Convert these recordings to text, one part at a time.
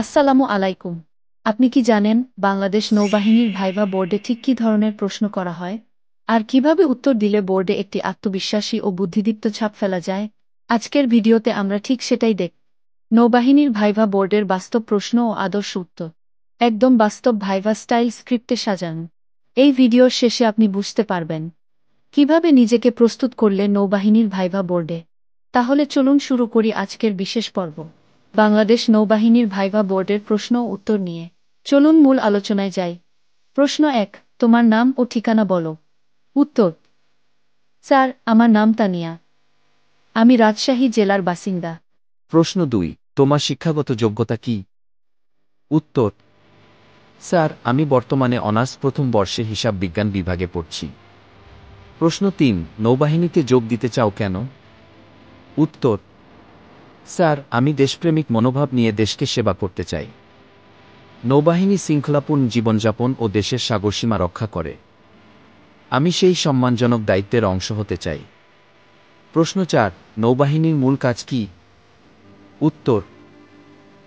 আসসালামু আলাইকুম। আপনি কি জানেন বাংলাদেশ নৌবাহিনীর ভাইভা বোর্ডে ঠিক কী ধরনের প্রশ্ন করা হয় আর কিভাবে উত্তর দিলে বোর্ডে একটি আত্মবিশ্বাসী ও বুদ্ধিদীপ্ত ছাপ ফেলা যায়? আজকের ভিডিওতে আমরা ঠিক সেটাই নৌবাহিনীর ভাইভা বোর্ডের বাস্তব প্রশ্ন ও আদর্শ উত্তর একদম বাস্তব ভাইভা স্টাইল স্ক্রিপ্টে সাজান। এই ভিডিওর শেষে আপনি বুঝতে পারবেন কিভাবে নিজেকে প্রস্তুত করলে নৌবাহিনীর ভাইভা বোর্ডে। তাহলে চলুন শুরু করি আজকের বিশেষ পর্ব, বাংলাদেশ নৌবাহিনীর ভাইভা বোর্ডের প্রশ্ন ও উত্তর নিয়ে। চলুন মূল আলোচনায় যাই। প্রশ্ন ১, তোমার নাম ও ঠিকানা বলো। উত্তর: স্যার, আমার নাম তানিয়া। আমি রাজশাহী জেলার বাসিন্দা। প্রশ্ন ২, তোমার শিক্ষাগত যোগ্যতা কি? উত্তর: স্যার, আমি বর্তমানে অনার্স প্রথম বর্ষে হিসাব বিজ্ঞান বিভাগে পড়ছি। প্রশ্ন ৩, নৌবাহিনীতে যোগ দিতে চাও কেন? উত্তর: স্যার, আমি দেশপ্রেমিক মনোভাব নিয়ে দেশকে সেবা করতে চাই। নৌবাহিনী শৃঙ্খলাপূর্ণ জীবনযাপন ও দেশের সাগরসীমা রক্ষা করে। আমি সেই সম্মানজনক দায়িত্বের অংশ হতে চাই। প্রশ্ন ৪, নৌবাহিনীর মূল কাজ কি? উত্তর: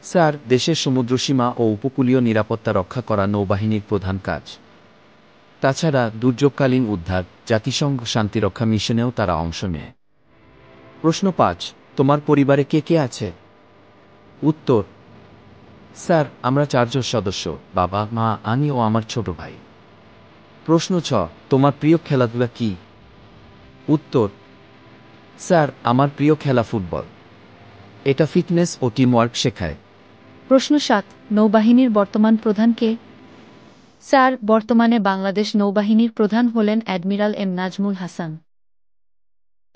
স্যার, দেশের সমুদ্রসীমা ও উপকূলীয় নিরাপত্তা রক্ষা করা নৌবাহিনীর প্রধান কাজ। তাছাড়া দুর্যোগকালীন উদ্ধার, জাতিসংঘ শান্তিরক্ষা মিশনেও তারা অংশ নেয়। প্রশ্ন ৫, তোমার পরিবারে কে কে আছে? উত্তর: স্যার, আমরা ৪ জন সদস্য, বাবা, মা, আমি ও আমার ছোট ভাই। প্রশ্ন ৬, তোমার প্রিয় খেলাধুলা কি? উত্তর: স্যার, আমার প্রিয় খেলা ফুটবল। এটা ফিটনেস ও টিমওয়ার্ক শেখায়। প্রশ্ন ৭, নৌবাহিনীর বর্তমান প্রধান কে? স্যার, বর্তমানে বাংলাদেশ নৌবাহিনীর প্রধান হলেন অ্যাডমিরাল এম নাজমুল হাসান।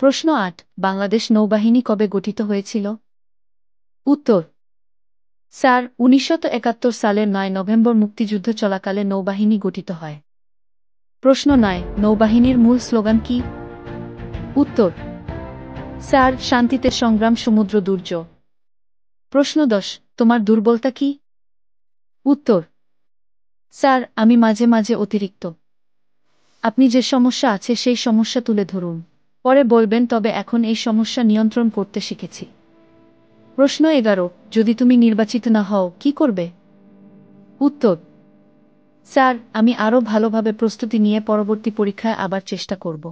প্রশ্ন ৮, বাংলাদেশ নৌবাহিনী কবে গঠিত হয়েছিল? উত্তর: স্যার, ১৯৭১ সালের ৯ নভেম্বর মুক্তিযুদ্ধ চলাকালে নৌবাহিনী গঠিত হয়। প্রশ্ন ৯, নৌবাহিনীর মূল স্লোগান কি? উত্তর: স্যার, শান্তিতে সংগ্রাম, সমুদ্র দুর্যোগ। প্রশ্ন ১০, তোমার দুর্বলতা কি? উত্তর: স্যার, আমি মাঝে মাঝে অতিরিক্ত। আপনি যে সমস্যা আছে সেই সমস্যা তুলে ধরুন, পরে বলবেন, তবে এখন এই সমস্যা নিয়ন্ত্রণ করতে শিখেছি। প্রশ্ন ১১, যদি তুমি নির্বাচিত না হও কি করবে? উত্তর: স্যার, আমি আরও ভালোভাবে প্রস্তুতি নিয়ে পরবর্তী পরীক্ষায় আবার চেষ্টা করব।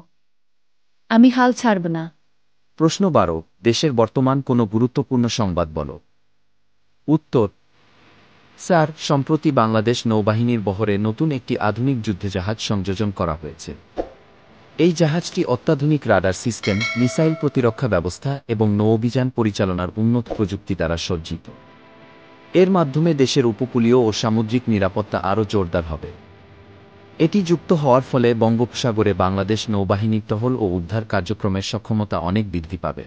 আমি হাল ছাড়ব না। প্রশ্ন ১২, দেশের বর্তমান কোনো গুরুত্বপূর্ণ সংবাদ বলো। উত্তর: স্যার, সম্প্রতি বাংলাদেশ নৌবাহিনীর বহরে নতুন একটি আধুনিক যুদ্ধজাহাজ সংযোজন করা হয়েছে। এই জাহাজটি অত্যাধুনিক রাডার সিস্টেম, মিসাইল প্রতিরক্ষা ব্যবস্থা এবং নৌ অভিযান পরিচালনার উন্নত প্রযুক্তি দ্বারা সজ্জিত। এর মাধ্যমে দেশের উপকূলীয় ও সামুদ্রিক নিরাপত্তা আরও জোরদার হবে। এটি যুক্ত হওয়ার ফলে বঙ্গোপসাগরে বাংলাদেশ নৌবাহিনীর টহল ও উদ্ধার কার্যক্রমের সক্ষমতা অনেক বৃদ্ধি পাবে।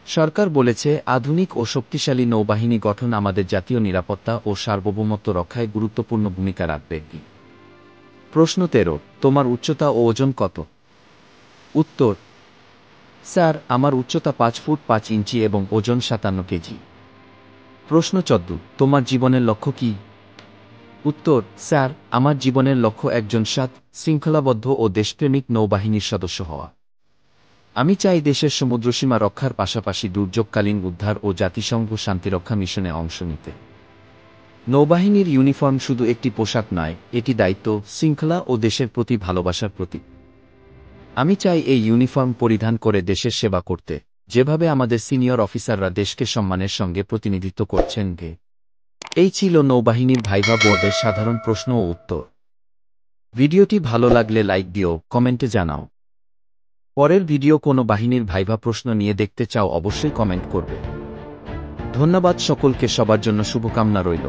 সরকার বলেছে, আধুনিক ও শক্তিশালী নৌবাহিনী গঠন আমাদের জাতীয় নিরাপত্তা ও সার্বভৌমত্ব রক্ষায় গুরুত্বপূর্ণ ভূমিকা রাখবে। প্রশ্ন ১৩, তোমার উচ্চতা ও ওজন কত? উত্তর: স্যার, আমার উচ্চতা ৫ ফুট ৫ ইঞ্চি এবং ওজন ৫৭ কেজি। প্রশ্ন ১৪, তোমার জীবনের লক্ষ্য কি? উত্তর: স্যার, আমার জীবনের লক্ষ্য একজন সৎ, শৃঙ্খলাবদ্ধ ও দেশপ্রেমিক নৌবাহিনীর সদস্য হওয়া। আমি চাই দেশের সমুদ্রসীমা রক্ষার পাশাপাশি দুর্যোগকালীন উদ্ধার ও জাতিসংঘ শান্তিরক্ষা মিশনে অংশ নিতে। নৌবাহিনীর ইউনিফর্ম শুধু একটি পোশাক নয়, এটি দায়িত্ব, শৃঙ্খলা ও দেশের প্রতি ভালোবাসার প্রতীক। আমি চাই এই ইউনিফর্ম পরিধান করে দেশের সেবা করতে, যেভাবে আমাদের সিনিয়র অফিসাররা দেশকে সম্মানের সঙ্গে প্রতিনিধিত্ব করছেন। এই ছিল নৌবাহিনীর ভাইভা বোর্ডের সাধারণ প্রশ্ন ও উত্তর। ভিডিওটি ভালো লাগলে লাইক দিও, কমেন্টে জানাও। পরের ভিডিও কোনো বাহিনীর ভাইভা প্রশ্ন নিয়ে দেখতে চাও অবশ্যই কমেন্ট করবে। ধন্যবাদ সকলকে, সবার জন্য শুভকামনা রইল।